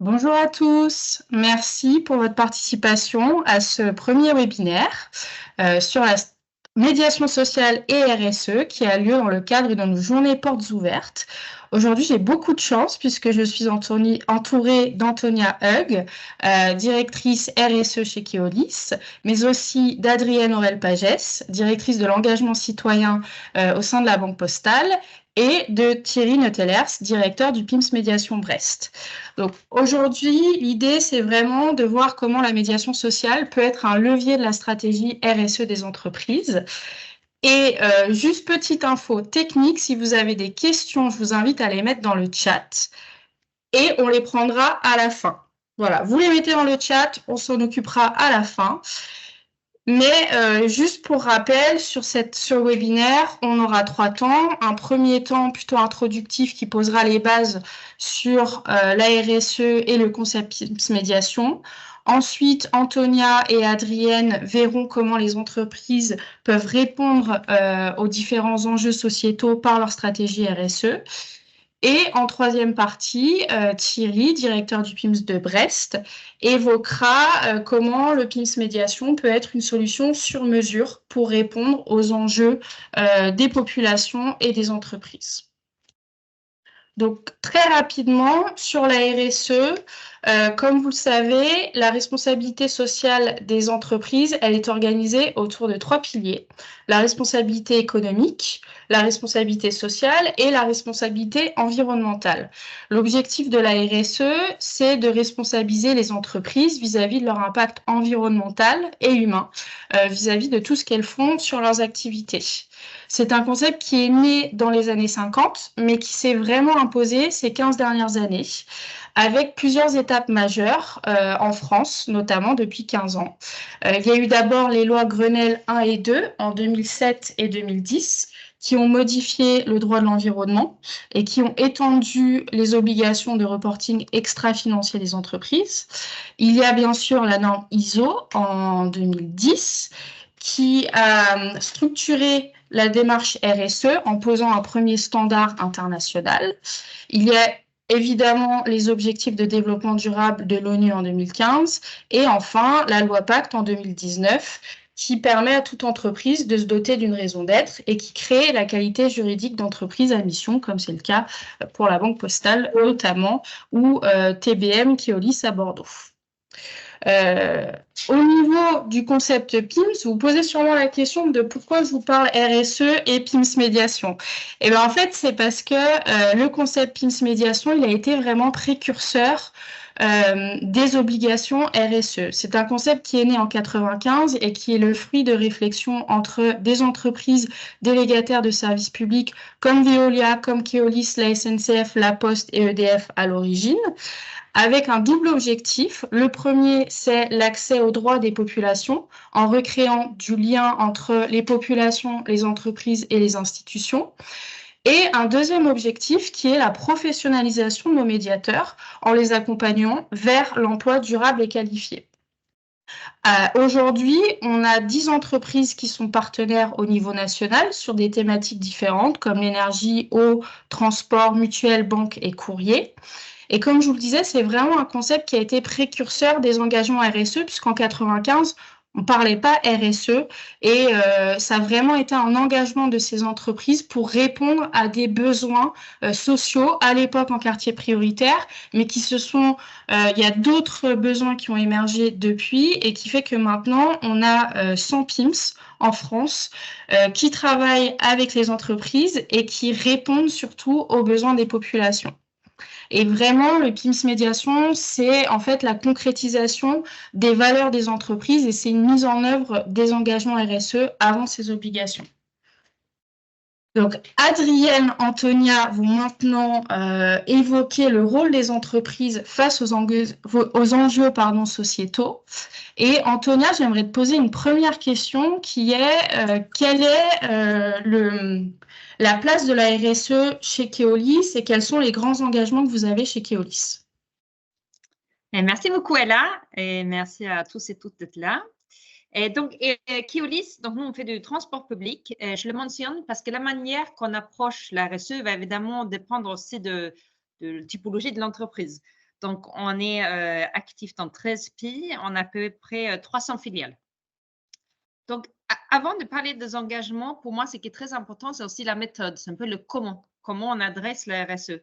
Bonjour à tous, merci pour votre participation à ce premier webinaire sur la médiation sociale et RSE qui a lieu dans le cadre de nos journées portes ouvertes. Aujourd'hui, j'ai beaucoup de chance puisque je suis entourée d'Antonia Hug, directrice RSE chez Keolis, mais aussi d'Adrienne Aurel-Pagès, directrice de l'engagement citoyen au sein de la Banque Postale, et de Thierry Neutelers, directeur du PIMS Médiation Brest. Donc aujourd'hui, l'idée, c'est vraiment de voir comment la médiation sociale peut être un levier de la stratégie RSE des entreprises. Et juste petite info technique, si vous avez des questions, je vous invite à les mettre dans le chat et on les prendra à la fin. Voilà, vous les mettez dans le chat, on s'en occupera à la fin. Mais juste pour rappel, sur le webinaire, on aura 3 temps. Un premier temps plutôt introductif qui posera les bases sur la RSE et le concept PIMS médiation. Ensuite, Antonia et Adrienne verront comment les entreprises peuvent répondre aux différents enjeux sociétaux par leur stratégie RSE. Et en troisième partie, Thierry, directeur du PIMS de Brest, évoquera comment le PIMS médiation peut être une solution sur mesure pour répondre aux enjeux des populations et des entreprises. Donc, très rapidement, sur la RSE, comme vous le savez, la responsabilité sociale des entreprises, elle est organisée autour de 3 piliers. La responsabilité économique, la responsabilité sociale et la responsabilité environnementale. L'objectif de la RSE, c'est de responsabiliser les entreprises vis-à-vis de leur impact environnemental et humain, vis-à-vis de tout ce qu'elles font sur leurs activités. C'est un concept qui est né dans les années 50, mais qui s'est vraiment imposé ces 15 dernières années, avec plusieurs étapes majeures en France, notamment depuis 15 ans. Il y a eu d'abord les lois Grenelle 1 et 2 en 2007 et 2010, qui ont modifié le droit de l'environnement et qui ont étendu les obligations de reporting extra-financier des entreprises. Il y a bien sûr la norme ISO en 2010, qui a structuré la démarche RSE en posant un premier standard international. Il y a évidemment les objectifs de développement durable de l'ONU en 2015 et enfin la loi Pacte en 2019 qui permet à toute entreprise de se doter d'une raison d'être et qui crée la qualité juridique d'entreprise à mission, comme c'est le cas pour la Banque Postale notamment, ou TBM Keolis à Bordeaux. Au niveau du concept PIMS, vous posez sûrement la question de pourquoi je vous parle RSE et PIMS médiation. Et bien en fait, c'est parce que le concept PIMS médiation, il a été vraiment précurseur des obligations RSE. C'est un concept qui est né en 95 et qui est le fruit de réflexions entre des entreprises délégataires de services publics comme Veolia, comme Keolis, la SNCF, la Poste et EDF à l'origine, avec un double objectif. Le premier, c'est l'accès aux droits des populations en recréant du lien entre les populations, les entreprises et les institutions. Et un deuxième objectif qui est la professionnalisation de nos médiateurs en les accompagnant vers l'emploi durable et qualifié. Aujourd'hui, on a 10 entreprises qui sont partenaires au niveau national sur des thématiques différentes comme l'énergie, eau, transport, mutuelle, banque et courrier. Et comme je vous le disais, c'est vraiment un concept qui a été précurseur des engagements RSE, puisqu'en 95, on ne parlait pas RSE et ça a vraiment été un engagement de ces entreprises pour répondre à des besoins sociaux, à l'époque en quartier prioritaire, mais qui il y a d'autres besoins qui ont émergé depuis et qui fait que maintenant, on a 100 PIMS en France qui travaillent avec les entreprises et qui répondent surtout aux besoins des populations. Et vraiment, le PIMS médiation, c'est en fait la concrétisation des valeurs des entreprises et c'est une mise en œuvre des engagements RSE avant ces obligations. Donc, Adrienne, Antonia vont maintenant évoquer le rôle des entreprises face aux enjeux sociétaux. Et Antonia, j'aimerais te poser une première question qui est quelle est la place de la RSE chez Keolis et quels sont les grands engagements que vous avez chez Keolis? Merci beaucoup, Ella, et merci à tous et toutes d'être là. Et donc, Keolis, donc nous, on fait du transport public. Je le mentionne parce que la manière qu'on approche la RSE va évidemment dépendre aussi de la typologie de l'entreprise. Donc, on est actif dans 13 pays, on a à peu près 300 filiales. Donc, avant de parler des engagements, pour moi, ce qui est très important, c'est aussi la méthode, c'est un peu le comment on adresse la RSE.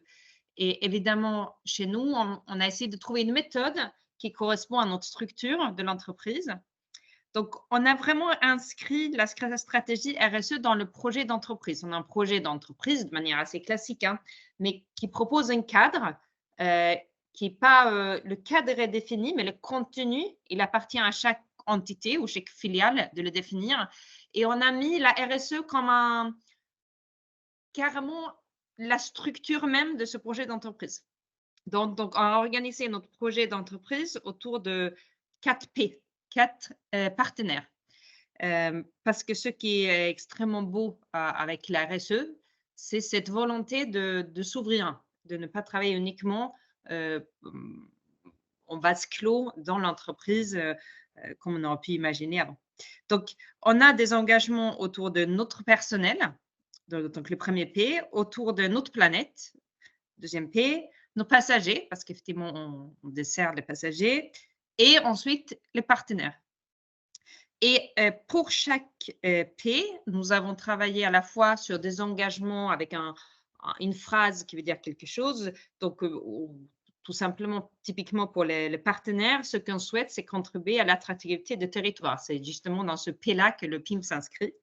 Et évidemment, chez nous, on a essayé de trouver une méthode qui correspond à notre structure de l'entreprise. Donc, on a vraiment inscrit la stratégie RSE dans le projet d'entreprise. On a un projet d'entreprise de manière assez classique, hein, mais qui propose un cadre qui n'est pas le cadre est défini, mais le contenu, il appartient à chaque entité ou chaque filiale de le définir. Et on a mis la RSE comme carrément la structure même de ce projet d'entreprise. Donc, on a organisé notre projet d'entreprise autour de 4 P, 4 partenaires. Parce que ce qui est extrêmement beau avec la RSE, c'est cette volonté de s'ouvrir, de ne pas travailler uniquement en vase clos dans l'entreprise comme on aurait pu imaginer avant. Donc, on a des engagements autour de notre personnel, donc le premier P, autour de notre planète, deuxième P, nos passagers, parce qu'effectivement, on dessert les passagers, et ensuite les partenaires. Et pour chaque P, nous avons travaillé à la fois sur des engagements avec une phrase qui veut dire quelque chose. Donc, tout simplement, typiquement pour les partenaires, ce qu'on souhaite, c'est contribuer à l'attractivité des territoires. C'est justement dans ce P-là que le PIM s'inscrit.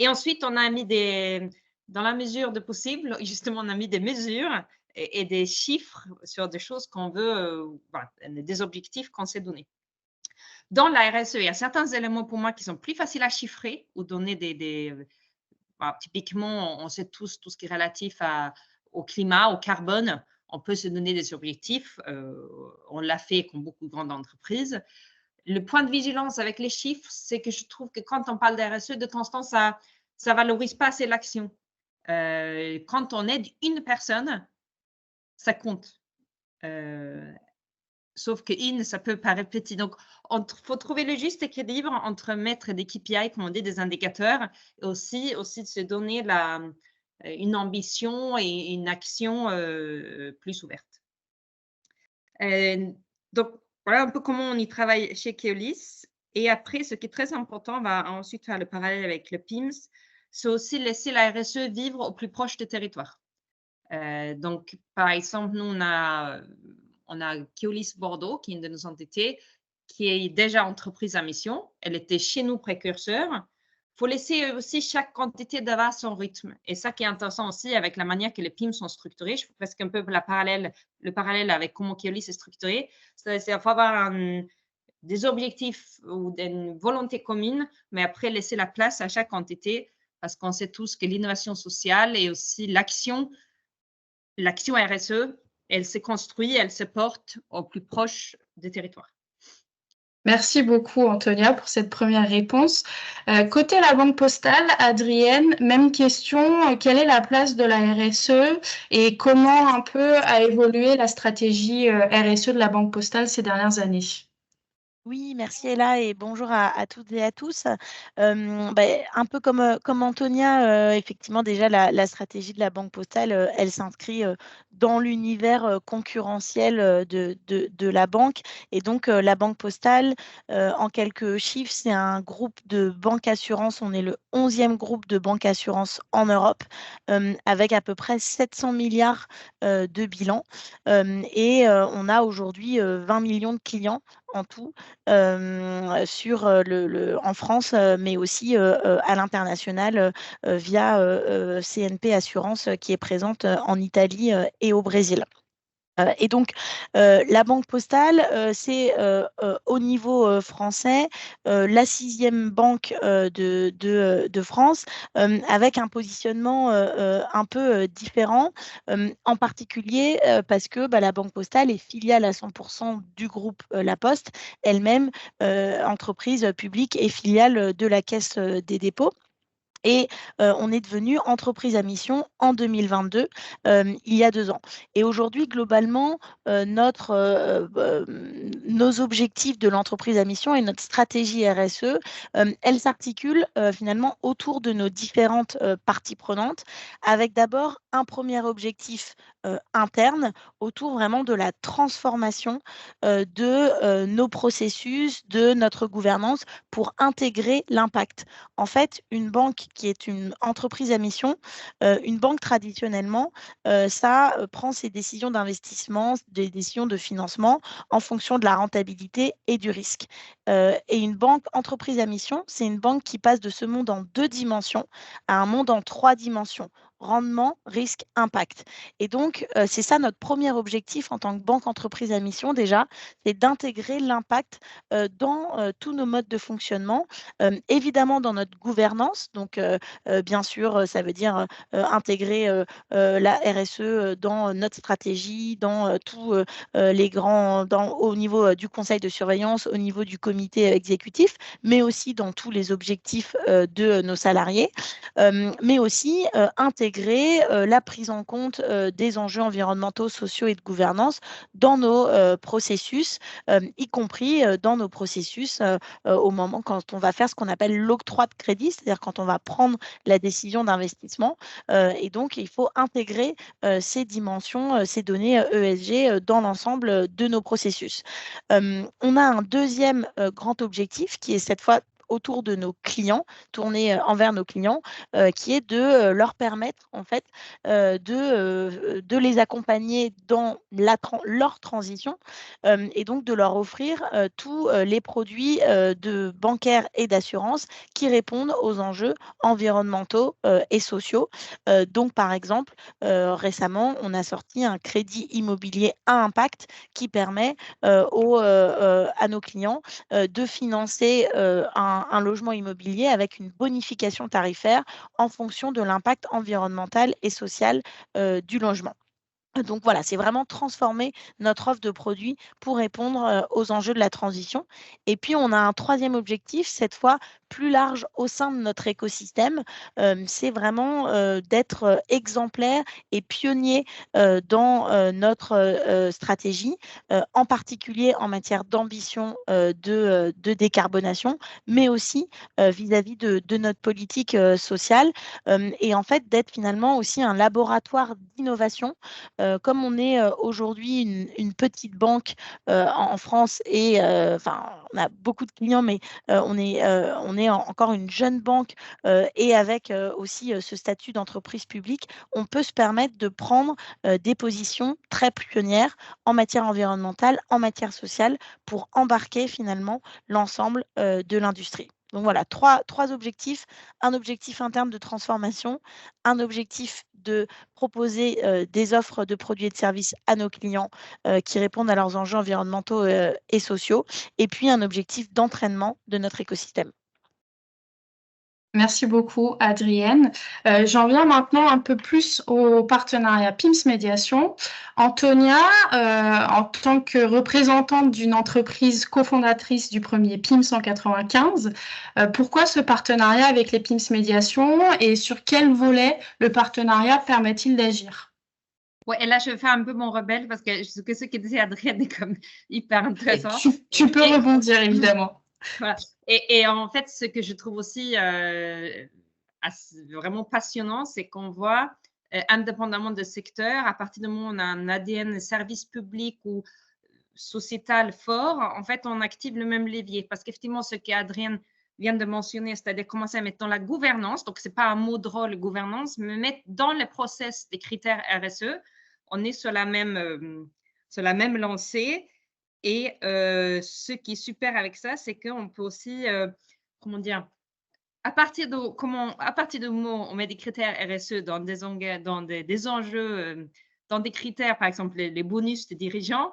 Et ensuite, on a mis dans la mesure de possible, justement, on a mis des mesures et des chiffres sur des choses qu'on veut, des objectifs qu'on s'est donnés. Dans la RSE, il y a certains éléments pour moi qui sont plus faciles à chiffrer ou donner typiquement, on sait tous tout ce qui est relatif au climat, au carbone. On peut se donner des objectifs. On l'a fait comme beaucoup de grandes entreprises. Le point de vigilance avec les chiffres, c'est que je trouve que quand on parle d'RSE, de temps en temps, ça ne valorise pas assez l'action. Quand on aide une personne, ça compte. Sauf que ça peut paraître petit. Donc, il faut trouver le juste équilibre entre mettre des KPI, comme on dit, des indicateurs, et aussi de se donner une ambition et une action plus ouverte. Donc, voilà un peu comment on y travaille chez Keolis. Et après, ce qui est très important, on va ensuite faire le parallèle avec le PIMS, c'est aussi laisser la RSE vivre au plus proche des territoires. Donc, par exemple, nous, on a Keolis Bordeaux, qui est une de nos entités, qui est déjà entreprise à mission. Elle était chez nous précurseur. Il faut laisser aussi chaque entité d'avoir son rythme. Et ça qui est intéressant aussi avec la manière que les PIM sont structurés, je fais presque un peu le parallèle avec comment Keolis est structuré. C'est faut avoir des objectifs ou une volonté commune, mais après laisser la place à chaque entité, parce qu'on sait tous que l'innovation sociale et aussi l'action RSE, elle se construit, elle se porte au plus proche des territoires. Merci beaucoup, Antonia, pour cette première réponse. Côté la Banque Postale, Adrienne, même question. Quelle est la place de la RSE et comment un peu a évolué la stratégie RSE de la Banque Postale ces dernières années? Oui, merci Ella et bonjour à toutes et à tous. Un peu comme Antonia, effectivement déjà la stratégie de la Banque Postale, elle s'inscrit dans l'univers concurrentiel de la banque. Et donc la Banque Postale, en quelques chiffres, c'est un groupe de banques assurances. On est le 11e groupe de banques assurances en Europe, avec à peu près 700 milliards de bilan. On a aujourd'hui 20 millions de clients en tout en France, mais aussi à l'international via CNP Assurance qui est présente en Italie et au Brésil. Et donc, la Banque Postale, c'est au niveau français la 6e banque de France, avec un positionnement un peu différent, en particulier parce que la Banque Postale est filiale à 100% du groupe La Poste, elle-même entreprise publique et filiale de la Caisse des dépôts. Et on est devenu entreprise à mission en 2022, il y a 2 ans. Et aujourd'hui, globalement, nos objectifs de l'entreprise à mission et notre stratégie RSE, elle s'articule finalement autour de nos différentes parties prenantes, avec d'abord un premier objectif interne autour vraiment de la transformation de nos processus, de notre gouvernance pour intégrer l'impact. En fait, une banque qui est une entreprise à mission, une banque traditionnellement, ça prend ses décisions d'investissement, des décisions de financement en fonction de la rentabilité et du risque. Et une banque entreprise à mission, c'est une banque qui passe de ce monde en 2 dimensions à un monde en 3 dimensions. Rendement, risque, impact. Et donc, c'est ça notre premier objectif en tant que banque entreprise à mission déjà, c'est d'intégrer l'impact dans tous nos modes de fonctionnement, évidemment dans notre gouvernance. Donc, bien sûr, ça veut dire intégrer la RSE dans notre stratégie, dans tous les grands, au niveau du conseil de surveillance, au niveau du comité exécutif, mais aussi dans tous les objectifs de nos salariés, mais aussi intégrer la prise en compte des enjeux environnementaux, sociaux et de gouvernance dans nos processus, y compris dans nos processus au moment quand on va faire ce qu'on appelle l'octroi de crédit, c'est-à-dire quand on va prendre la décision d'investissement. Et donc, il faut intégrer ces dimensions, ces données ESG dans l'ensemble de nos processus. On a un deuxième grand objectif qui est cette fois autour de nos clients, tourné envers nos clients, qui est de leur permettre en fait de les accompagner dans leur transition et donc de leur offrir tous les produits de bancaires et d'assurance qui répondent aux enjeux environnementaux et sociaux. Donc par exemple, récemment, on a sorti un crédit immobilier à impact qui permet à nos clients de financer un logement immobilier avec une bonification tarifaire en fonction de l'impact environnemental et social du logement. Donc voilà, c'est vraiment transformer notre offre de produits pour répondre aux enjeux de la transition. Et puis, on a un troisième objectif, cette fois plus large au sein de notre écosystème, c'est vraiment d'être exemplaire et pionnier dans notre stratégie, en particulier en matière d'ambition de décarbonation, mais aussi vis-à-vis de notre politique sociale, et en fait d'être finalement aussi un laboratoire d'innovation. Comme on est aujourd'hui une petite banque en France et enfin, on a beaucoup de clients, mais on est encore une jeune banque et avec aussi ce statut d'entreprise publique, on peut se permettre de prendre des positions très pionnières en matière environnementale, en matière sociale, pour embarquer finalement l'ensemble de l'industrie. Donc voilà, trois objectifs. Un objectif interne de transformation, un objectif de proposer des offres de produits et de services à nos clients qui répondent à leurs enjeux environnementaux et sociaux, et puis un objectif d'entraînement de notre écosystème. Merci beaucoup, Adrienne. J'en viens maintenant un peu plus au partenariat PIMS Médiation. Antonia, en tant que représentante d'une entreprise cofondatrice du premier PIMS en 95, pourquoi ce partenariat avec les PIMS Médiation et sur quel volet le partenariat permet-il d'agir? Ouais, et là, je vais faire un peu mon rebelle parce que ce que disait Adrienne est comme hyper intéressant. Tu peux rebondir, évidemment. Voilà. Et en fait, ce que je trouve aussi vraiment passionnant, c'est qu'on voit, indépendamment de secteur, à partir du moment où on a un ADN service public ou sociétal fort, en fait, on active le même levier. Parce qu'effectivement, ce qu'Adrienne vient de mentionner, c'est-à-dire commencer à mettre dans la gouvernance, donc ce n'est pas un mot drôle, gouvernance, mais mettre dans le process des critères RSE, on est sur la même lancée. Et ce qui est super avec ça, c'est qu'on peut aussi, comment dire, à partir du moment où on met des critères RSE dans des enjeux, dans des critères, par exemple les bonus des dirigeants,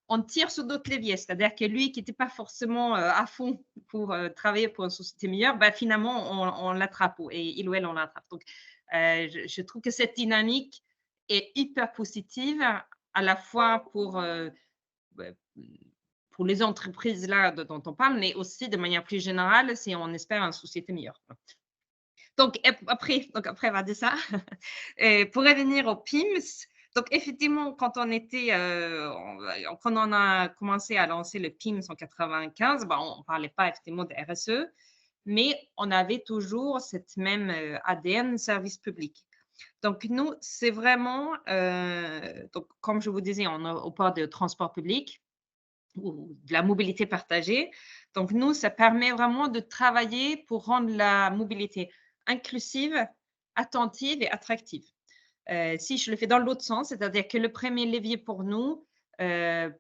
on tire sur d'autres leviers. C'est-à-dire que lui qui n'était pas forcément à fond pour travailler pour une société meilleure, ben, finalement, on l'attrape, et il ou elle, on l'attrape. Donc, je trouve que cette dynamique est hyper positive, à la fois pour les entreprises là dont on parle, mais aussi de manière plus générale, si on espère une société meilleure. Donc après on va dire ça. Et pour revenir aux PIMS, donc effectivement, quand on a commencé à lancer le PIMS en 95, on parlait pas effectivement de RSE, mais on avait toujours cette même ADN service public. Donc nous, c'est vraiment, donc comme je vous disais, on parle de transport public ou de la mobilité partagée. Donc nous, ça permet vraiment de travailler pour rendre la mobilité inclusive, attentive et attractive. Si je le fais dans l'autre sens, c'est-à-dire que le premier levier pour nous, le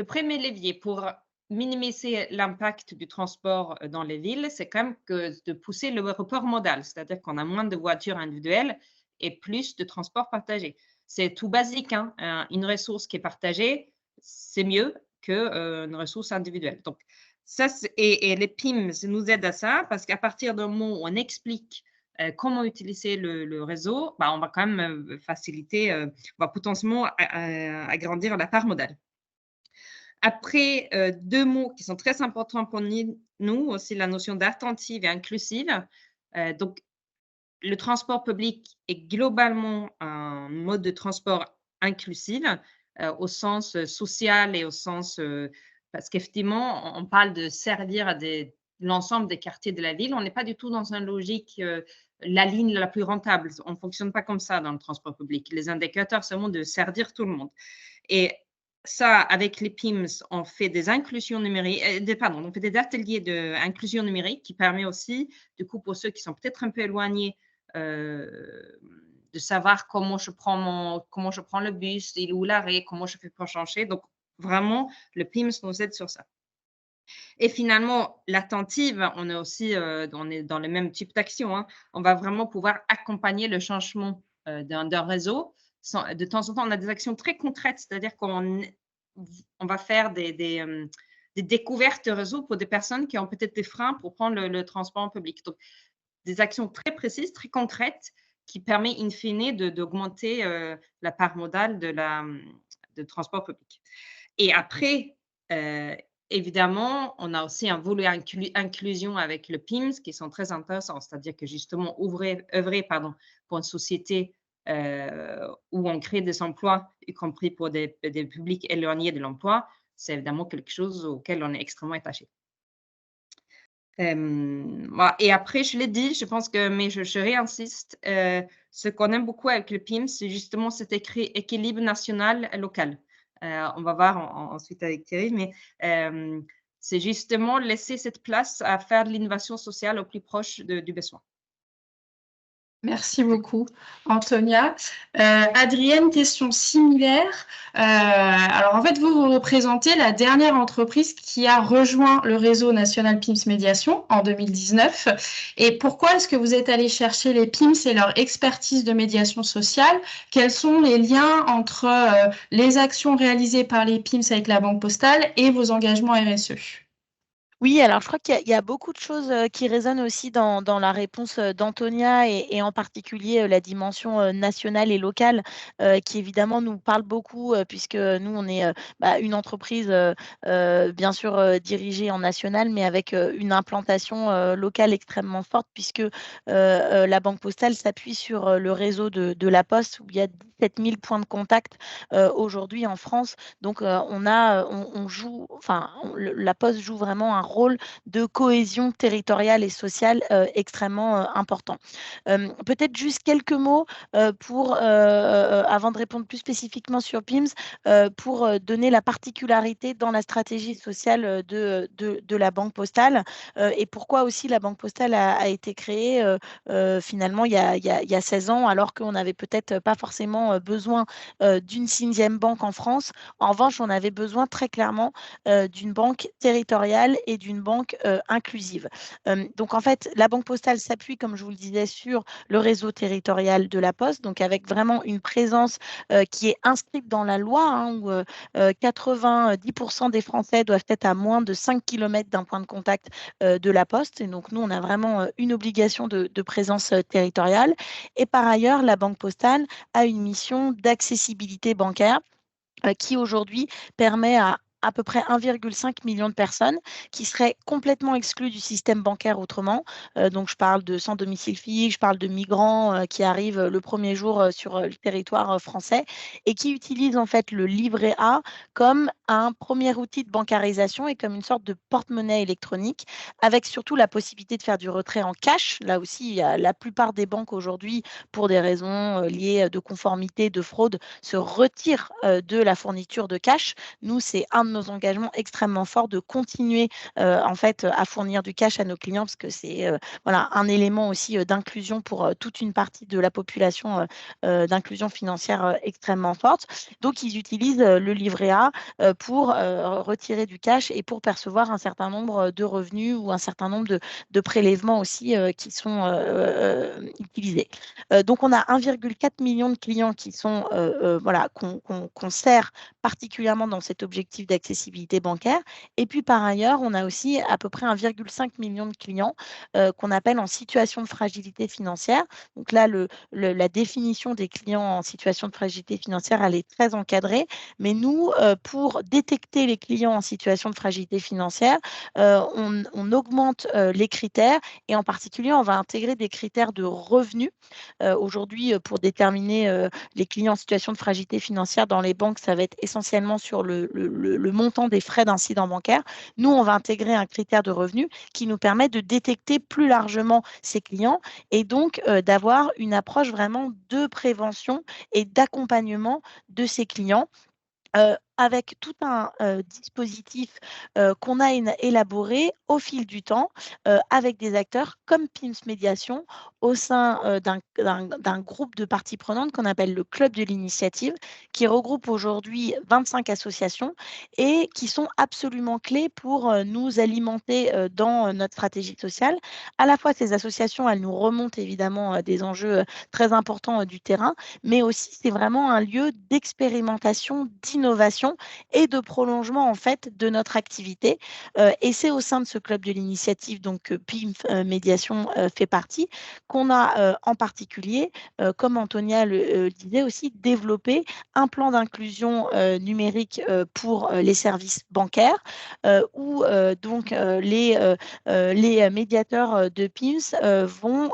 premier levier pour minimiser l'impact du transport dans les villes, c'est quand même de pousser le report modal, c'est-à-dire qu'on a moins de voitures individuelles et plus de transports partagés. C'est tout basique, hein. Une ressource qui est partagée, c'est mieux qu'une ressource individuelle. Donc, ça, et les PIMS nous aident à ça parce qu'à partir d'un moment où on explique comment utiliser le réseau, on va quand même faciliter, on va potentiellement agrandir la part modale. Après, deux mots qui sont très importants pour nous, aussi la notion d'attentive et inclusive. Donc, le transport public est globalement un mode de transport inclusif au sens social et au sens, parce qu'effectivement, on parle de servir à l'ensemble des quartiers de la ville. On n'est pas du tout dans une logique, la ligne la plus rentable. On ne fonctionne pas comme ça dans le transport public. Les indicateurs, c'est vraiment de servir tout le monde. Et ça, avec les PIMS, on fait des inclusions numériques, on fait des ateliers d'inclusion numérique qui permet aussi, du coup, pour ceux qui sont peut-être un peu éloignés, de savoir comment je prends le bus, il est où l'arrêt, comment je fais pour changer. Donc, vraiment, le PIMS nous aide sur ça. Et finalement, l'attentive, on est aussi on est dans le même type d'action. Hein. On va vraiment pouvoir accompagner le changement d'un réseau. De temps en temps, on a des actions très concrètes, c'est-à-dire qu'on va faire des découvertes de réseau pour des personnes qui ont peut-être des freins pour prendre le transport en public. Donc, des actions très précises, très concrètes, qui permettent in fine d'augmenter la part modale de transport public. Et après, évidemment, on a aussi un volet inclusion avec le PIMS qui sont très intéressants, c'est-à-dire que justement, œuvrer pour une société où on crée des emplois, y compris pour des publics éloignés de l'emploi, c'est évidemment quelque chose auquel on est extrêmement attaché. Et après, je l'ai dit, je pense que, mais je réinsiste, ce qu'on aime beaucoup avec le PIMS, c'est justement cet équilibre national et local. On va voir ensuite avec Thierry, mais c'est justement laisser cette place à faire de l'innovation sociale au plus proche du besoin. Merci beaucoup, Antonia. Adrienne, question similaire. Alors, en fait, vous représentez la dernière entreprise qui a rejoint le réseau national PIMS Médiation en 2019. Et pourquoi est-ce que vous êtes allé chercher les PIMS et leur expertise de médiation sociale? Quels sont les liens entre les actions réalisées par les PIMS avec la Banque Postale et vos engagements RSE? Oui, alors je crois qu'il y a beaucoup de choses qui résonnent aussi dans la réponse d'Antonia et en particulier la dimension nationale et locale qui évidemment nous parle beaucoup puisque nous, on est une entreprise bien sûr dirigée en national, mais avec une implantation locale extrêmement forte puisque la Banque Postale s'appuie sur le réseau de la Poste où il y a 17 000 points de contact aujourd'hui en France. Donc, on joue, la Poste joue vraiment un rôle de cohésion territoriale et sociale extrêmement important. Peut-être juste quelques mots avant de répondre plus spécifiquement sur PIMS, pour donner la particularité dans la stratégie sociale de la Banque Postale et pourquoi aussi la Banque Postale a été créée finalement il y a 16 ans, alors qu'on n'avait peut-être pas forcément besoin d'une 6e banque en France. En revanche, on avait besoin très clairement d'une banque territoriale et d'une banque inclusive. Donc, en fait, la Banque Postale s'appuie, comme je vous le disais, sur le réseau territorial de la Poste, donc avec vraiment une présence qui est inscrite dans la loi, hein, où 90% des Français doivent être à moins de 5 km d'un point de contact de la Poste. Et donc, nous, on a vraiment une obligation de présence territoriale. Et par ailleurs, la Banque Postale a une mission d'accessibilité bancaire qui aujourd'hui permet à à peu près 1,5 million de personnes qui seraient complètement exclues du système bancaire autrement. Donc, je parle de sans domicile fixe, je parle de migrants qui arrivent le premier jour sur le territoire français et qui utilisent en fait le livret A comme un premier outil de bancarisation et comme une sorte de porte-monnaie électronique, avec surtout la possibilité de faire du retrait en cash. Là aussi, il y a la plupart des banques aujourd'hui, pour des raisons liées de conformité, de fraude, se retirent de la fourniture de cash. Nous, c'est un de nos engagements extrêmement forts de continuer en fait à fournir du cash à nos clients parce que c'est voilà, un élément aussi d'inclusion pour toute une partie de la population, d'inclusion financière extrêmement forte. Donc, ils utilisent le livret A pour retirer du cash et pour percevoir un certain nombre de revenus ou un certain nombre de prélèvements aussi qui sont utilisés. Donc, on a 1,4 million de clients qui sont, voilà, qu'on sert particulièrement dans cet objectif d'accessibilité bancaire. Et puis, par ailleurs, on a aussi à peu près 1,5 million de clients qu'on appelle en situation de fragilité financière. Donc là, la définition des clients en situation de fragilité financière, elle est très encadrée. Mais nous, pour détecter les clients en situation de fragilité financière, on augmente les critères et en particulier, on va intégrer des critères de revenus. Aujourd'hui, pour déterminer les clients en situation de fragilité financière dans les banques, ça va être essentiellement sur le montant des frais d'incident bancaire. Nous, on va intégrer un critère de revenu qui nous permet de détecter plus largement ces clients et donc d'avoir une approche vraiment de prévention et d'accompagnement de ces clients. Avec tout un dispositif qu'on a élaboré au fil du temps avec des acteurs comme PIMS Médiation au sein d'un groupe de parties prenantes qu'on appelle le Club de l'initiative, qui regroupe aujourd'hui 25 associations et qui sont absolument clés pour nous alimenter dans notre stratégie sociale. À la fois, ces associations, elles nous remontent évidemment des enjeux très importants du terrain, mais aussi c'est vraiment un lieu d'expérimentation, d'innovation et de prolongement en fait de notre activité. Et c'est au sein de ce club de l'initiative, donc PIMS Médiation fait partie, qu'on a en particulier, comme Antonia le disait aussi, développé un plan d'inclusion numérique pour les services bancaires, où donc les médiateurs de PIMS vont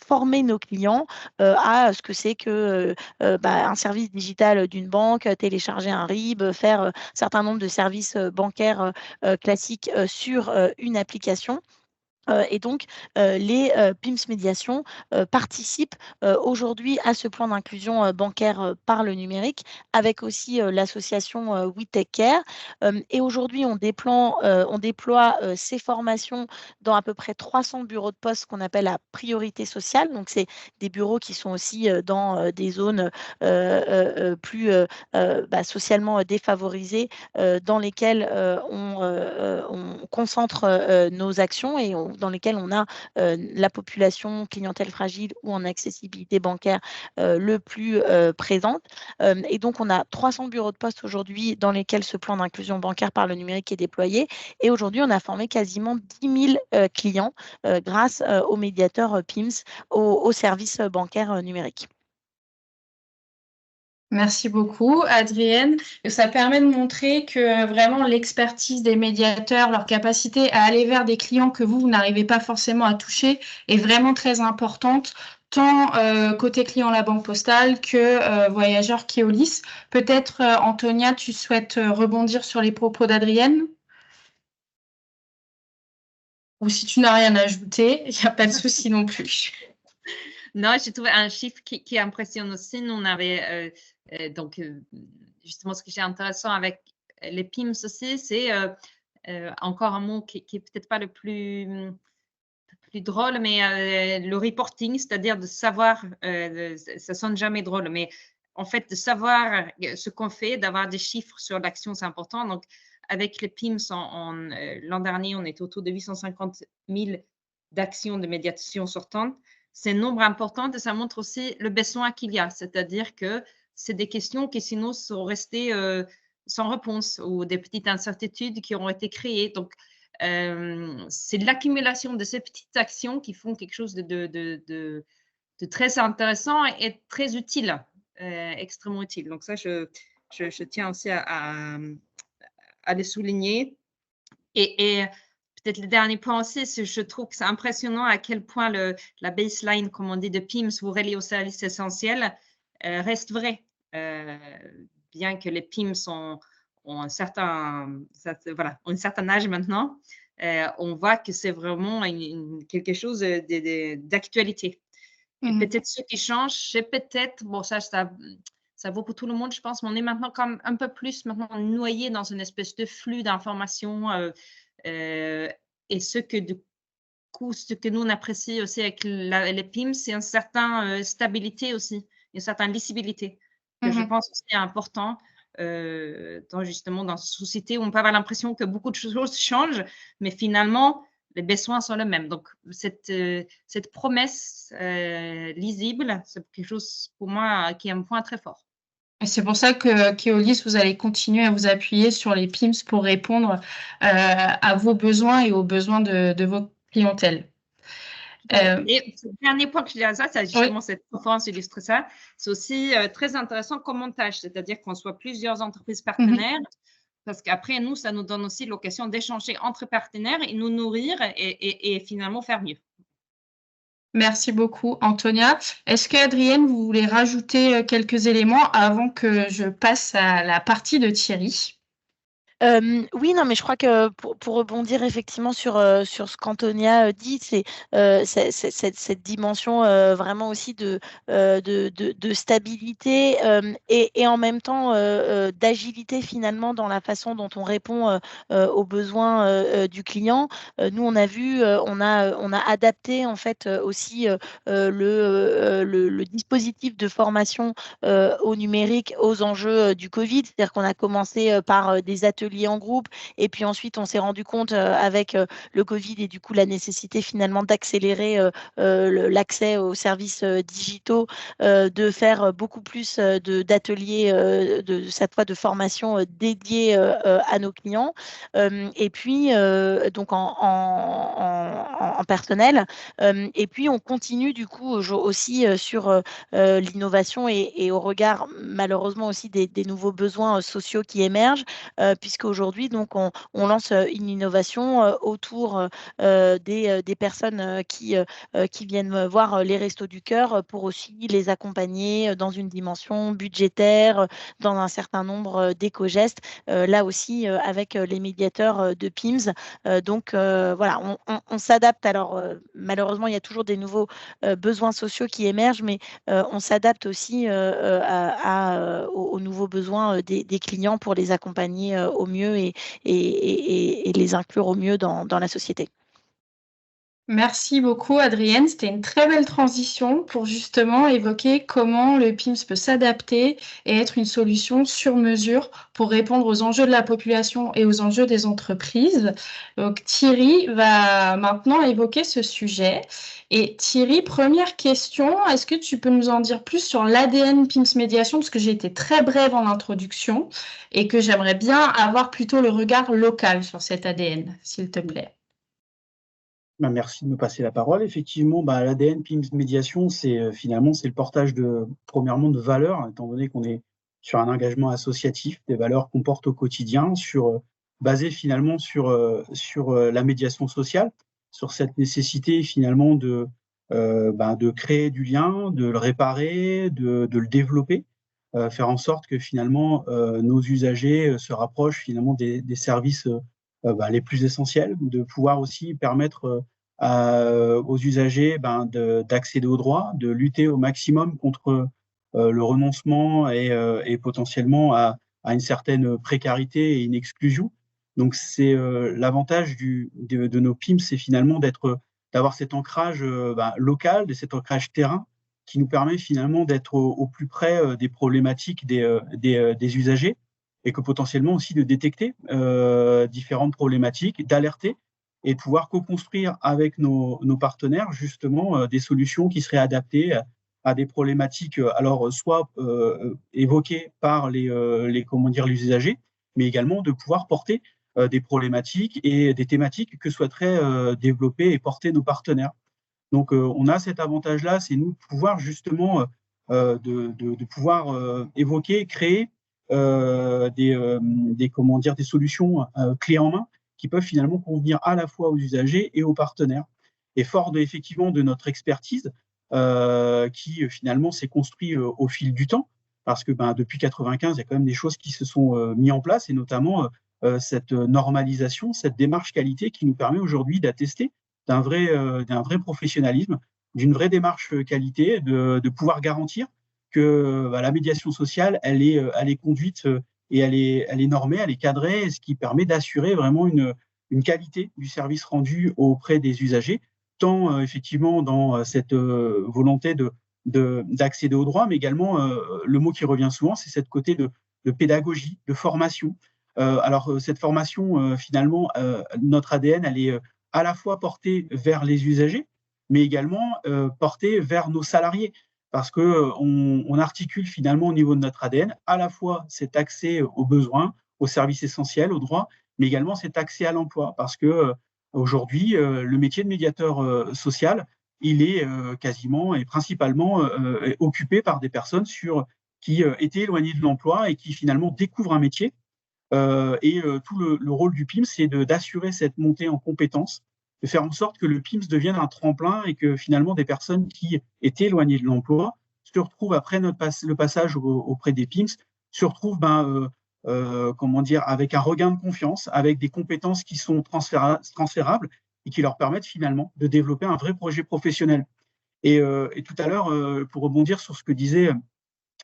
former nos clients à ce que c'est que un service digital d'une banque, télécharger un RIB, faire un certain nombre de services bancaires classiques sur une application. Et donc, les PIMS Médiation participent aujourd'hui à ce plan d'inclusion bancaire par le numérique, avec aussi l'association We Take Care. Et aujourd'hui, on déploie ces formations dans à peu près 300 bureaux de poste qu'on appelle à priorité sociale. Donc, c'est des bureaux qui sont aussi dans des zones plus socialement défavorisées, dans lesquelles on concentre nos actions et dans lesquels on a la population clientèle fragile ou en accessibilité bancaire le plus présente. Et donc, on a 300 bureaux de poste aujourd'hui dans lesquels ce plan d'inclusion bancaire par le numérique est déployé. Et aujourd'hui, on a formé quasiment 10 000 clients grâce aux médiateurs PIMS, aux services bancaires numériques. Merci beaucoup, Adrienne. Ça permet de montrer que vraiment l'expertise des médiateurs, leur capacité à aller vers des clients que vous n'arrivez pas forcément à toucher est vraiment très importante, tant côté client La Banque Postale que voyageurs Keolis. Peut-être, Antonia, tu souhaites rebondir sur les propos d'Adrienne? Ou si tu n'as rien à ajouter, il n'y a pas de souci non plus. Non, j'ai trouvé un chiffre qui impressionne aussi. Nous, on avait donc justement ce qui est intéressant avec les PIMS aussi, c'est encore un mot qui est peut-être pas le plus drôle, mais le reporting, c'est-à-dire de savoir, ça sonne jamais drôle, mais en fait de savoir ce qu'on fait, d'avoir des chiffres sur l'action, c'est important. Donc avec les PIMS, l'an dernier, on était autour de 850 000 d'actions de médiation sortantes. C'est un nombre important et ça montre aussi le besoin qu'il y a, c'est-à-dire que c'est des questions qui sinon sont restées sans réponse ou des petites incertitudes qui ont été créées. Donc, c'est l'accumulation de ces petites actions qui font quelque chose de très intéressant et très utile, extrêmement utile. Donc ça, je tiens aussi à à le souligner. Et peut-être le dernier point aussi, c'est je trouve que c'est impressionnant à quel point la baseline, comme on dit, de PIMS, vous reliez aux services essentiels, reste vrai. Bien que les PIMS ont un certain âge maintenant, on voit que c'est vraiment quelque chose d'actualité. Et peut-être ce qui change, c'est peut-être, bon, ça vaut pour tout le monde, je pense, mais on est maintenant comme un peu plus maintenant noyé dans une espèce de flux d'informations. Et ce que nous on apprécie aussi avec les PIMS, c'est une certaine stabilité aussi, une certaine lisibilité que je pense aussi est important dans cette société où on peut avoir l'impression que beaucoup de choses changent, mais finalement, les besoins sont les mêmes. Donc, cette promesse lisible, c'est quelque chose pour moi qui est un point très fort. Et c'est pour ça que Keolis, vous allez continuer à vous appuyer sur les PIMS pour répondre à vos besoins et aux besoins de vos clientèles. Et le dernier point que je dirais à ça, c'est justement cette conférence illustre ça. C'est aussi très intéressant comme montage, c'est-à-dire qu'on soit plusieurs entreprises partenaires, parce qu'après, nous, ça nous donne aussi l'occasion d'échanger entre partenaires et nous nourrir et finalement faire mieux. Merci beaucoup, Antonia. Est-ce qu'Adrienne, vous voulez rajouter quelques éléments avant que je passe à la partie de Thierry? Oui, non, mais je crois que pour rebondir effectivement sur ce qu'Antonia dit, c'est cette dimension vraiment aussi de stabilité et en même temps d'agilité finalement dans la façon dont on répond aux besoins du client. Nous, on a vu, on a adapté en fait aussi le dispositif de formation au numérique aux enjeux du Covid. C'est-à-dire qu'on a commencé par des ateliers en groupe et puis ensuite on s'est rendu compte avec le Covid et du coup la nécessité finalement d'accélérer l'accès aux services digitaux, de faire beaucoup plus d'ateliers cette fois de formation dédiés à nos clients et puis donc en personnel et puis on continue du coup aussi sur l'innovation et au regard malheureusement aussi des nouveaux besoins sociaux qui émergent puisqu'aujourd'hui donc on lance une innovation autour des personnes qui viennent voir les Restos du Cœur pour aussi les accompagner dans une dimension budgétaire, dans un certain nombre d'éco-gestes, là aussi avec les médiateurs de PIMS. Donc voilà, on s'adapte. Alors malheureusement, il y a toujours des nouveaux besoins sociaux qui émergent, mais on s'adapte aussi aux nouveaux besoins des clients pour les accompagner au mieux et les inclure au mieux dans la société. Merci beaucoup, Adrienne. C'était une très belle transition pour justement évoquer comment le PIMS peut s'adapter et être une solution sur mesure pour répondre aux enjeux de la population et aux enjeux des entreprises. Donc, Thierry va maintenant évoquer ce sujet. Et Thierry, première question, est-ce que tu peux nous en dire plus sur l'ADN PIMS Médiation, parce que j'ai été très brève en introduction et que j'aimerais bien avoir plutôt le regard local sur cet ADN, s'il te plaît. Merci de me passer la parole. Effectivement, l'ADN PIMS Médiation, finalement c'est le portage premièrement de valeurs, étant donné qu'on est sur un engagement associatif, des valeurs qu'on porte au quotidien, basées finalement sur la médiation sociale, sur cette nécessité finalement de créer du lien, de le réparer, de le développer, faire en sorte que finalement nos usagers se rapprochent finalement des services les plus essentiels, de pouvoir aussi permettre aux usagers d'accéder aux droits, de lutter au maximum contre le renoncement et potentiellement à une certaine précarité et une exclusion. Donc c'est l'avantage de nos PIMS, c'est finalement d'avoir cet ancrage local, de cet ancrage terrain qui nous permet finalement d'être au plus près des problématiques des usagers et que potentiellement aussi de détecter différentes problématiques, d'alerter et de pouvoir co-construire avec nos partenaires justement des solutions qui seraient adaptées à des problématiques alors soit évoquées par les usagers, mais également de pouvoir porter des problématiques et des thématiques que souhaiteraient développer et porter nos partenaires. Donc on a cet avantage-là, c'est nous de pouvoir justement de pouvoir évoquer, créer des solutions clés en main qui peuvent finalement convenir à la fois aux usagers et aux partenaires. Et fort effectivement de notre expertise, qui finalement s'est construit au fil du temps, parce que depuis 1995, il y a quand même des choses qui se sont mises en place, et notamment cette normalisation, cette démarche qualité qui nous permet aujourd'hui d'attester d'un vrai professionnalisme, d'une vraie démarche qualité, de pouvoir garantir que la médiation sociale, elle est conduite et elle est normée, elle est cadrée, ce qui permet d'assurer vraiment une qualité du service rendu auprès des usagers, tant effectivement dans cette volonté d'accéder au droit, mais également le mot qui revient souvent, c'est cette côté de pédagogie, de formation. Alors cette formation, finalement, notre ADN, elle est à la fois portée vers les usagers, mais également portée vers nos salariés, parce qu'on articule finalement au niveau de notre ADN à la fois cet accès aux besoins, aux services essentiels, aux droits, mais également cet accès à l'emploi, parce que aujourd'hui, le métier de médiateur social, il est quasiment et principalement occupé par des personnes qui étaient éloignées de l'emploi et qui finalement découvrent un métier. Tout le rôle du PIMS, c'est d'assurer cette montée en compétences, de faire en sorte que le PIMS devienne un tremplin et que finalement des personnes qui étaient éloignées de l'emploi se retrouvent après le passage auprès des PIMS, se retrouvent avec un regain de confiance, avec des compétences qui sont transférables et qui leur permettent finalement de développer un vrai projet professionnel. Et tout à l'heure, pour rebondir sur ce que disait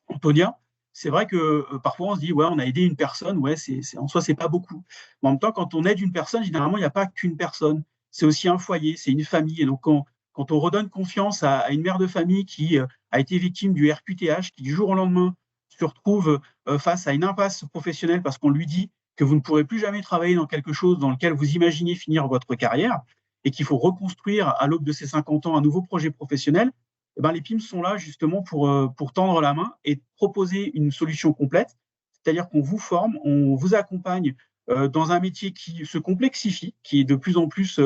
Antonia, c'est vrai que parfois on se dit ouais, on a aidé une personne, ouais, en soi c'est pas beaucoup. Mais en même temps, quand on aide une personne, généralement il n'y a pas qu'une personne, c'est aussi un foyer, c'est une famille. Et donc quand on redonne confiance à une mère de famille qui a été victime du RQTH, qui du jour au lendemain se retrouve face à une impasse professionnelle parce qu'on lui dit que vous ne pourrez plus jamais travailler dans quelque chose dans lequel vous imaginez finir votre carrière et qu'il faut reconstruire à l'aube de ses 50 ans un nouveau projet professionnel, les PIMS sont là justement pour tendre la main et proposer une solution complète, c'est-à-dire qu'on vous forme, on vous accompagne dans un métier qui se complexifie, qui est de plus en plus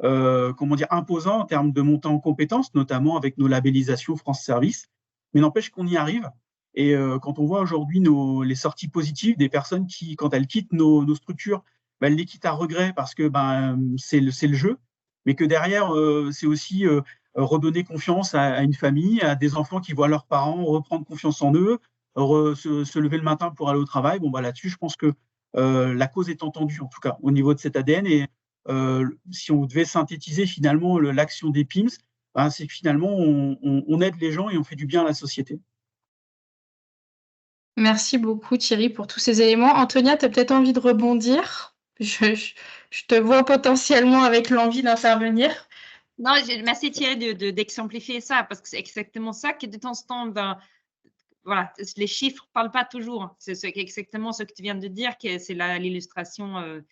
imposant en termes de montée en compétences, notamment avec nos labellisations France Service, mais n'empêche qu'on y arrive. Et quand on voit aujourd'hui les sorties positives des personnes qui, quand elles quittent nos structures, elles les quittent à regret parce que c'est le jeu, mais que derrière, c'est aussi redonner confiance à une famille, à des enfants qui voient leurs parents reprendre confiance en eux, se lever le matin pour aller au travail. Là-dessus, je pense que la cause est entendue, en tout cas, au niveau de cet ADN. Et si on devait synthétiser finalement l'action des PIMS, c'est que finalement, on aide les gens et on fait du bien à la société. Merci beaucoup Thierry pour tous ces éléments. Antonia, tu as peut-être envie de rebondir? Je te vois potentiellement avec l'envie d'intervenir. Non, merci Thierry d'exemplifier ça, parce que c'est exactement ça qui est de temps en temps, voilà, les chiffres ne parlent pas toujours. C'est exactement ce que tu viens de dire, que c'est l'illustration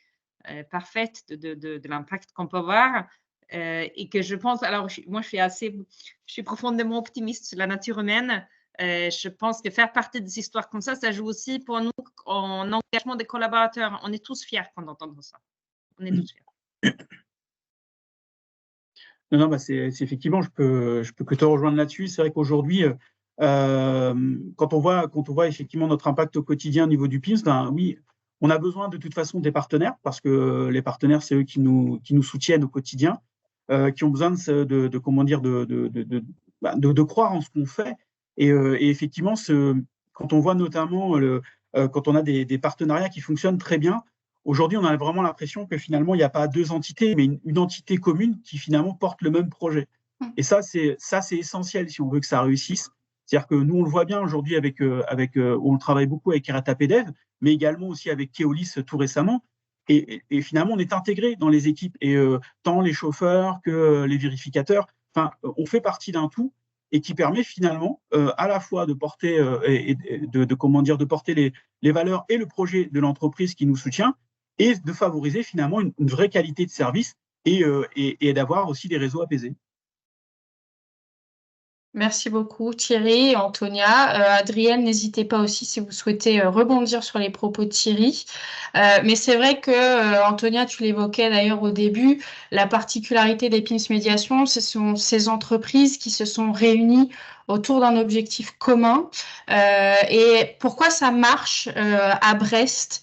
parfaite de l'impact qu'on peut avoir. Et que je pense, alors moi je suis profondément optimiste sur la nature humaine. Je pense que faire partie des histoires comme ça joue aussi pour nous en engagement des collaborateurs. On est tous fiers quand on entend ça. On est tous fiers. Non, c'est effectivement, je peux que te rejoindre là-dessus. C'est vrai qu'aujourd'hui, quand on voit effectivement notre impact au quotidien au niveau du PIMS, oui, on a besoin de toute façon des partenaires, parce que les partenaires, c'est eux qui nous soutiennent au quotidien, qui ont besoin de croire en ce qu'on fait. Et effectivement, quand on voit notamment quand on a des partenariats qui fonctionnent très bien, aujourd'hui, on a vraiment l'impression que finalement, il n'y a pas deux entités, mais une entité commune qui finalement porte le même projet. Et ça, c'est essentiel si on veut que ça réussisse. C'est-à-dire que nous, on le voit bien aujourd'hui on travaille beaucoup avec RATP-Dev, mais également aussi avec Keolis tout récemment. Et finalement, on est intégré dans les équipes, et tant les chauffeurs que les vérificateurs, on fait partie d'un tout, et qui permet finalement à la fois de porter de porter les valeurs et le projet de l'entreprise qui nous soutient, et de favoriser finalement une vraie qualité de service et d'avoir aussi des réseaux apaisés. Merci beaucoup Thierry et Antonia. Adrienne, n'hésitez pas aussi si vous souhaitez rebondir sur les propos de Thierry. Mais c'est vrai que, Antonia, tu l'évoquais d'ailleurs au début, la particularité des PIMS Médiation, ce sont ces entreprises qui se sont réunies autour d'un objectif commun. Et pourquoi ça marche à Brest,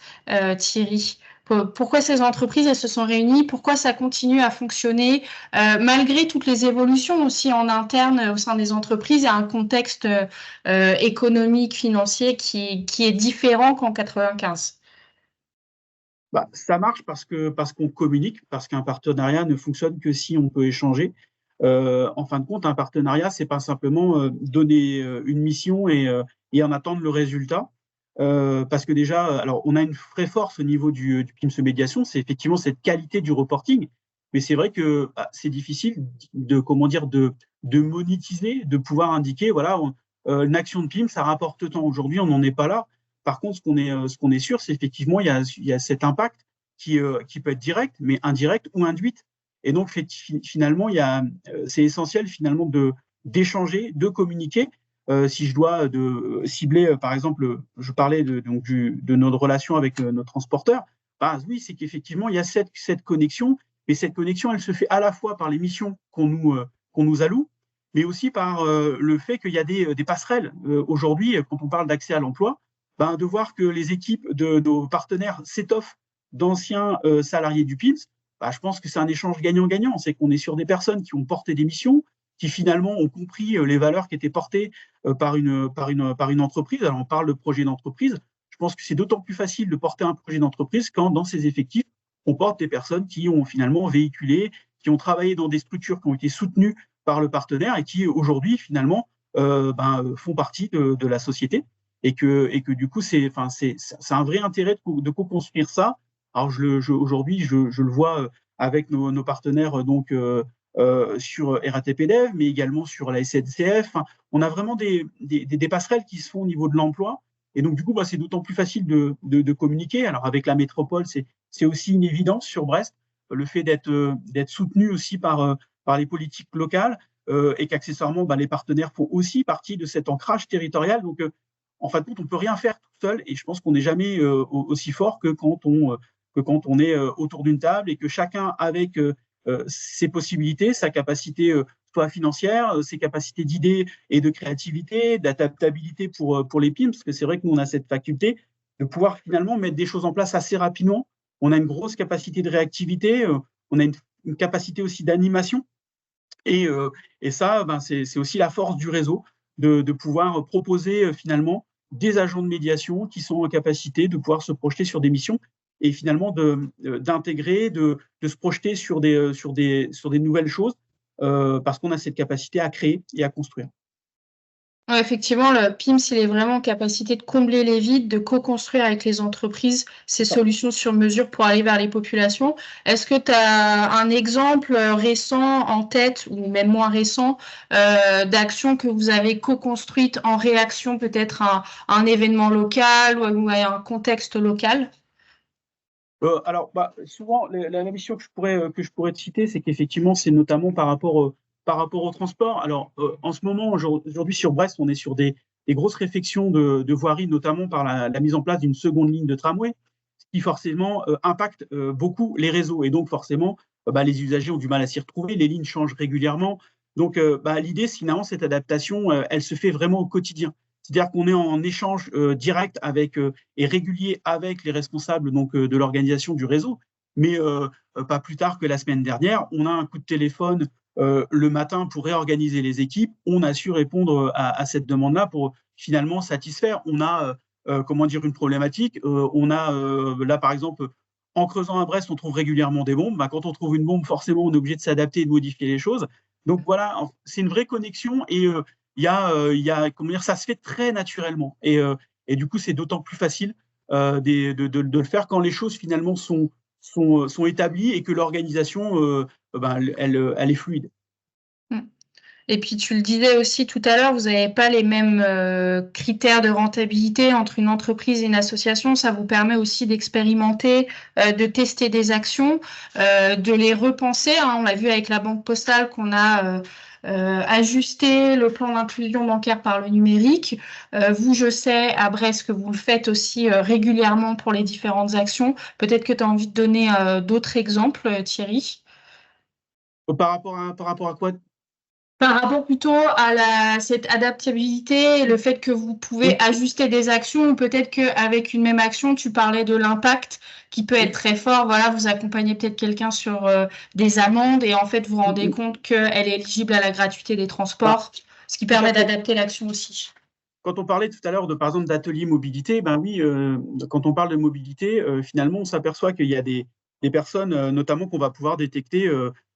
Thierry? Pourquoi ces entreprises elles se sont réunies? Pourquoi ça continue à fonctionner malgré toutes les évolutions aussi en interne au sein des entreprises? Il y a un contexte économique, financier qui est différent qu'en 95. Ça marche parce qu'on communique, parce qu'un partenariat ne fonctionne que si on peut échanger. En fin de compte, un partenariat, c'est pas simplement donner une mission et en attendre le résultat. Parce que déjà, alors on a une vraie force au niveau du PIMS Médiation, c'est effectivement cette qualité du reporting. Mais c'est vrai que c'est difficile de monétiser, de pouvoir indiquer, voilà, une action de PIMS, ça rapporte tant. Aujourd'hui, on n'en est pas là. Par contre, ce qu'on est sûr, c'est effectivement il y a cet impact qui peut être direct, mais indirect ou induit. Et donc finalement, c'est essentiel finalement d'échanger, de communiquer. Si je dois cibler, par exemple, je parlais de notre relation avec notre transporteur, oui, c'est qu'effectivement, il y a cette connexion, et cette connexion, elle se fait à la fois par les missions qu'on nous alloue, mais aussi par le fait qu'il y a des passerelles. Aujourd'hui, quand on parle d'accès à l'emploi, de voir que les équipes de nos partenaires s'étoffent d'anciens salariés du PIMS, je pense que c'est un échange gagnant-gagnant. C'est qu'on est sur des personnes qui ont porté des missions, qui finalement ont compris les valeurs qui étaient portées par une entreprise. Alors on parle de projet d'entreprise. Je pense que c'est d'autant plus facile de porter un projet d'entreprise quand dans ses effectifs, on porte des personnes qui ont finalement véhiculé, qui ont travaillé dans des structures qui ont été soutenues par le partenaire et qui aujourd'hui finalement font partie de la société. Et que du coup, c'est un vrai intérêt de co-construire ça. Alors aujourd'hui, je le vois avec nos partenaires donc sur RATP-Dev, mais également sur la SNCF. On a vraiment des passerelles qui se font au niveau de l'emploi. Et donc, du coup, c'est d'autant plus facile de communiquer. Alors, avec la métropole, c'est aussi une évidence sur Brest, le fait d'être soutenu aussi par les politiques locales et qu'accessoirement, les partenaires font aussi partie de cet ancrage territorial. Donc, en fin de compte, on ne peut rien faire tout seul. Et je pense qu'on n'est jamais aussi fort que quand on est autour d'une table et que chacun, avec ses possibilités, sa capacité soit financière, ses capacités d'idées et de créativité, d'adaptabilité pour les PIMS, parce que c'est vrai que nous, on a cette faculté de pouvoir finalement mettre des choses en place assez rapidement. On a une grosse capacité de réactivité, on a une capacité aussi d'animation. Et ça, c'est aussi la force du réseau, de pouvoir proposer finalement des agents de médiation qui sont en capacité de pouvoir se projeter sur des missions et finalement d'intégrer, de se projeter sur des nouvelles choses parce qu'on a cette capacité à créer et à construire. Ouais, effectivement, le PIMS, il est vraiment en capacité de combler les vides, de co-construire avec les entreprises ces solutions sur mesure pour aller vers les populations. Est-ce que tu as un exemple récent en tête, ou même moins récent, d'action que vous avez co-construite en réaction peut-être à un événement local ou à un contexte local? Alors, souvent, la mission que je pourrais te citer, c'est qu'effectivement, c'est notamment par rapport au transport. Alors, en ce moment, aujourd'hui, sur Brest, on est sur des grosses réflexions de voirie, notamment par la mise en place d'une seconde ligne de tramway, ce qui forcément impacte beaucoup les réseaux. Et donc, forcément, les usagers ont du mal à s'y retrouver. Les lignes changent régulièrement. Donc, l'idée, finalement, cette adaptation, elle se fait vraiment au quotidien. C'est-à-dire qu'on est en échange direct et régulier avec les responsables de l'organisation du réseau. Mais pas plus tard que la semaine dernière, on a un coup de téléphone le matin pour réorganiser les équipes. On a su répondre à cette demande-là pour finalement satisfaire. On a une problématique. On a là, par exemple, en creusant à Brest, on trouve régulièrement des bombes. Quand on trouve une bombe, forcément, on est obligé de s'adapter et de modifier les choses. Donc voilà, c'est une vraie connexion et ça se fait très naturellement. Et du coup, c'est d'autant plus facile de le faire quand les choses finalement sont établies et que l'organisation, elle est fluide. Et puis tu le disais aussi tout à l'heure, vous n'avez pas les mêmes critères de rentabilité entre une entreprise et une association. Ça vous permet aussi d'expérimenter, de tester des actions, de les repenser. On l'a vu avec la Banque Postale qu'on a ajuster le plan d'inclusion bancaire par le numérique. Vous, je sais, à Brest, que vous le faites aussi régulièrement pour les différentes actions. Peut-être que tu as envie de donner d'autres exemples, Thierry. Par rapport à quoi? Par rapport plutôt à cette adaptabilité et le fait que vous pouvez ajuster des actions, peut-être qu'avec une même action, tu parlais de l'impact qui peut être très fort. Voilà, vous accompagnez peut-être quelqu'un sur des amendes et en fait, vous vous rendez compte qu'elle est éligible à la gratuité des transports, ce qui permet d'adapter l'action aussi. Quand on parlait tout à l'heure par exemple, d'ateliers mobilité, ben oui, quand on parle de mobilité, finalement, on s'aperçoit qu'il y a des personnes, notamment qu'on va pouvoir détecter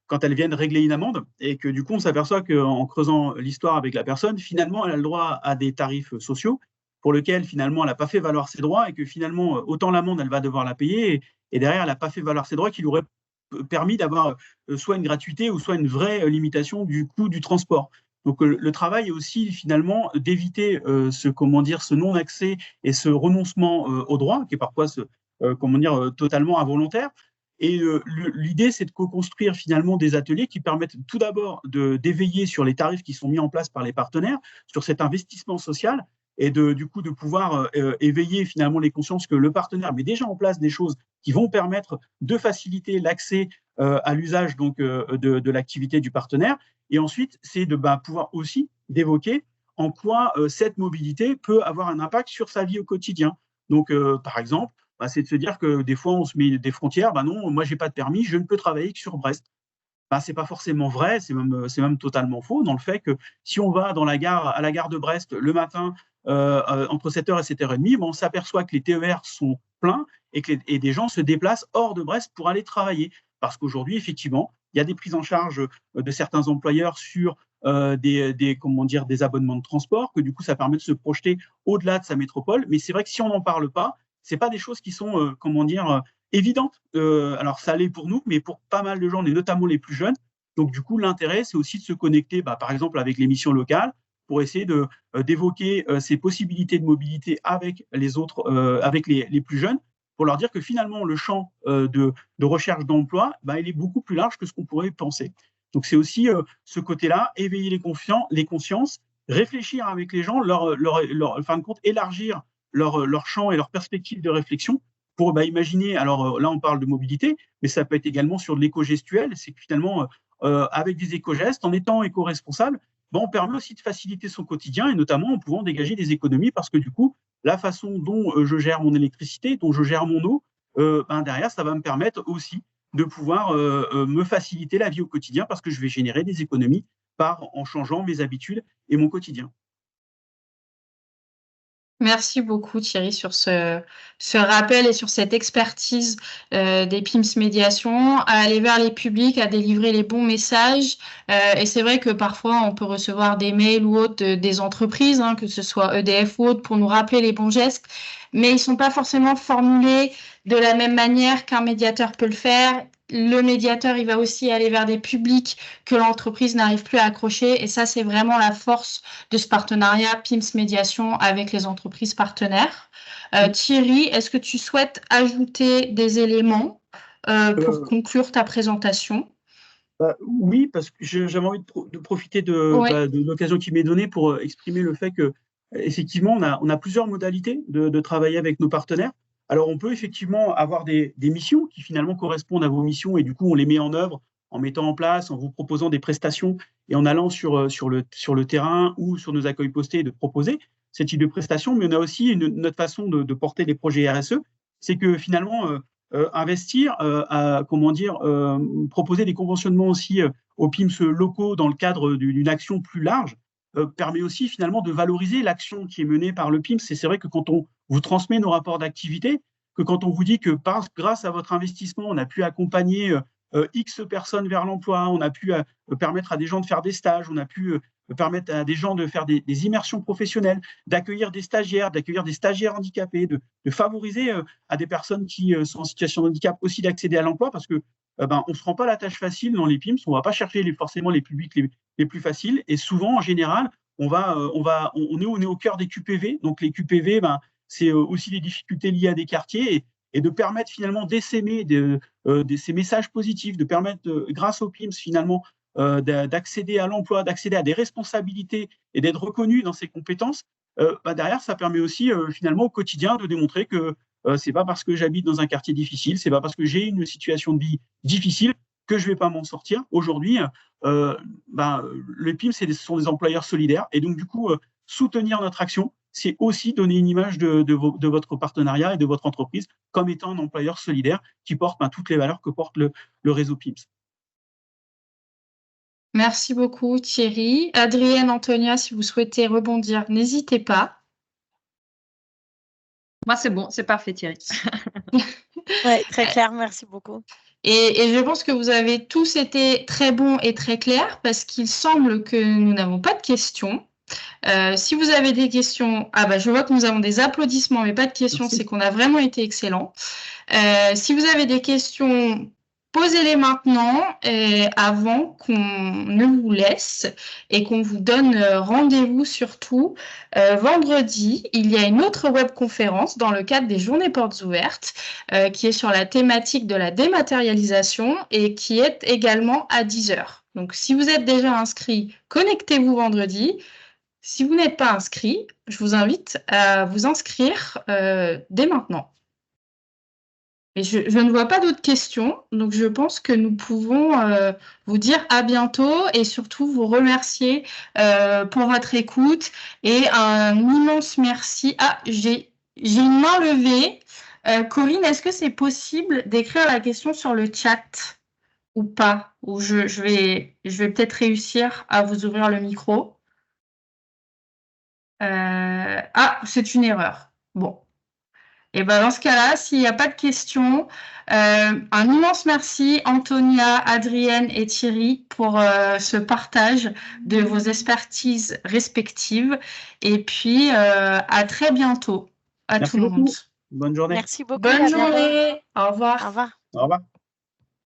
quand elles viennent régler une amende, et que du coup, on s'aperçoit qu'en creusant l'histoire avec la personne, finalement, elle a le droit à des tarifs sociaux pour lesquels, finalement, elle n'a pas fait valoir ses droits, et que finalement, autant l'amende, elle va devoir la payer, et derrière, elle n'a pas fait valoir ses droits qui lui auraient permis d'avoir soit une gratuité ou soit une vraie limitation du coût du transport. Donc le travail est aussi finalement d'éviter ce non-accès et ce renoncement au droit, qui est parfois totalement involontaire. Et l'idée, c'est de co-construire finalement des ateliers qui permettent tout d'abord d'éveiller sur les tarifs qui sont mis en place par les partenaires, sur cet investissement social, et du coup de pouvoir éveiller finalement les consciences que le partenaire met déjà en place des choses qui vont permettre de faciliter l'accès à l'usage de l'activité du partenaire. Et ensuite, c'est de pouvoir aussi d'évoquer en quoi cette mobilité peut avoir un impact sur sa vie au quotidien. Donc, par exemple, c'est de se dire que des fois, on se met des frontières. Non, moi, je n'ai pas de permis, je ne peux travailler que sur Brest. Ce n'est pas forcément vrai, c'est même totalement faux, dans le fait que si on va à la gare de Brest le matin, entre 7h et 7h30, on s'aperçoit que les TER sont pleins et des gens se déplacent hors de Brest pour aller travailler. Parce qu'aujourd'hui, effectivement, il y a des prises en charge de certains employeurs sur des abonnements de transport, que du coup, ça permet de se projeter au-delà de sa métropole. Mais c'est vrai que si on n'en parle pas, ce n'est pas des choses qui sont, évidentes. Alors, ça l'est pour nous, mais pour pas mal de gens, et notamment les plus jeunes. Donc, du coup, l'intérêt, c'est aussi de se connecter, par exemple, avec les missions locales, pour essayer d'évoquer ces possibilités de mobilité avec les autres, avec les plus jeunes, pour leur dire que finalement, le champ de recherche d'emploi, il est beaucoup plus large que ce qu'on pourrait penser. Donc, c'est aussi ce côté-là, éveiller les consciences, réfléchir avec les gens, en fin de compte, élargir leur champ et leur perspective de réflexion pour imaginer. Alors là, on parle de mobilité, mais ça peut être également sur de l'éco-gestuel. C'est que finalement, avec des éco-gestes, en étant éco-responsable, on permet aussi de faciliter son quotidien et notamment en pouvant dégager des économies parce que du coup, la façon dont je gère mon électricité, dont je gère mon eau, derrière, ça va me permettre aussi de pouvoir me faciliter la vie au quotidien parce que je vais générer des économies en changeant mes habitudes et mon quotidien. Merci beaucoup Thierry sur ce rappel et sur cette expertise des PIMS Médiation, à aller vers les publics, à délivrer les bons messages. Et c'est vrai que parfois on peut recevoir des mails ou autres des entreprises, que ce soit EDF ou autre, pour nous rappeler les bons gestes, mais ils ne sont pas forcément formulés de la même manière qu'un médiateur peut le faire. Le médiateur, il va aussi aller vers des publics que l'entreprise n'arrive plus à accrocher. Et ça, c'est vraiment la force de ce partenariat PIMS Médiation avec les entreprises partenaires. Thierry, est-ce que tu souhaites ajouter des éléments pour conclure ta présentation? Oui, parce que j'avais envie de profiter de l'occasion qui m'est donnée pour exprimer le fait que effectivement, on a plusieurs modalités de travailler avec nos partenaires. Alors, on peut effectivement avoir des missions qui finalement correspondent à vos missions et du coup, on les met en œuvre en mettant en place, en vous proposant des prestations et en allant sur le terrain ou sur nos accueils postés de proposer ce type de prestations. Mais on a aussi notre façon de porter les projets RSE, c'est que finalement, investir, proposer des conventionnements aussi aux PIMS locaux dans le cadre d'une action plus large, permet aussi finalement de valoriser l'action qui est menée par le PIMS. Et c'est vrai que quand on vous transmet nos rapports d'activité, que quand on vous dit que grâce à votre investissement, on a pu accompagner X personnes vers l'emploi, on a pu permettre à des gens de faire des stages, on a pu permettre à des gens de faire des immersions professionnelles, d'accueillir des stagiaires handicapés, de favoriser à des personnes qui sont en situation de handicap aussi d'accéder à l'emploi, parce que on ne se rend pas la tâche facile dans les PIMS, on ne va pas chercher forcément les publics les plus faciles, et souvent, en général, on est au cœur des QPV. Donc les QPV, c'est aussi des difficultés liées à des quartiers, et de permettre finalement d'essaimer ces messages positifs, de permettre, grâce aux PIMS, finalement, d'accéder à l'emploi, d'accéder à des responsabilités et d'être reconnu dans ses compétences, derrière, ça permet aussi finalement au quotidien de démontrer que c'est pas parce que j'habite dans un quartier difficile, c'est pas parce que j'ai une situation de vie difficile que je vais pas m'en sortir. Aujourd'hui, les PIM, ce sont des employeurs solidaires et donc du coup, soutenir notre action, c'est aussi donner une image de votre partenariat et de votre entreprise comme étant un employeur solidaire qui porte toutes les valeurs que porte le réseau PIMS. Merci beaucoup Thierry. Adrienne, Antonia, si vous souhaitez rebondir, n'hésitez pas. Moi, c'est bon, c'est parfait Thierry. Ouais, très clair, merci beaucoup. Et je pense que vous avez tous été très bons et très clairs parce qu'il semble que nous n'avons pas de questions. Si vous avez des questions, je vois que nous avons des applaudissements, mais pas de questions, c'est qu'on a vraiment été excellents. Si vous avez des questions, posez-les maintenant avant qu'on ne vous laisse et qu'on vous donne rendez-vous surtout. Vendredi, il y a une autre webconférence dans le cadre des Journées Portes Ouvertes qui est sur la thématique de la dématérialisation et qui est également à 10h. Donc, si vous êtes déjà inscrit, connectez-vous vendredi. Si vous n'êtes pas inscrit, je vous invite à vous inscrire dès maintenant. Et je ne vois pas d'autres questions, donc je pense que nous pouvons vous dire à bientôt et surtout vous remercier pour votre écoute et un immense merci. J'ai une main levée. Corinne, est-ce que c'est possible d'écrire la question sur le chat ou pas? Ou je vais peut-être réussir à vous ouvrir le micro. C'est une erreur. Bon. Et dans ce cas-là, s'il n'y a pas de questions, un immense merci Antonia, Adrienne et Thierry pour ce partage de vos expertises respectives. Et puis, à très bientôt à tout le monde. Bonne journée. Merci beaucoup. Bonne journée. Au revoir. Au revoir. Au revoir.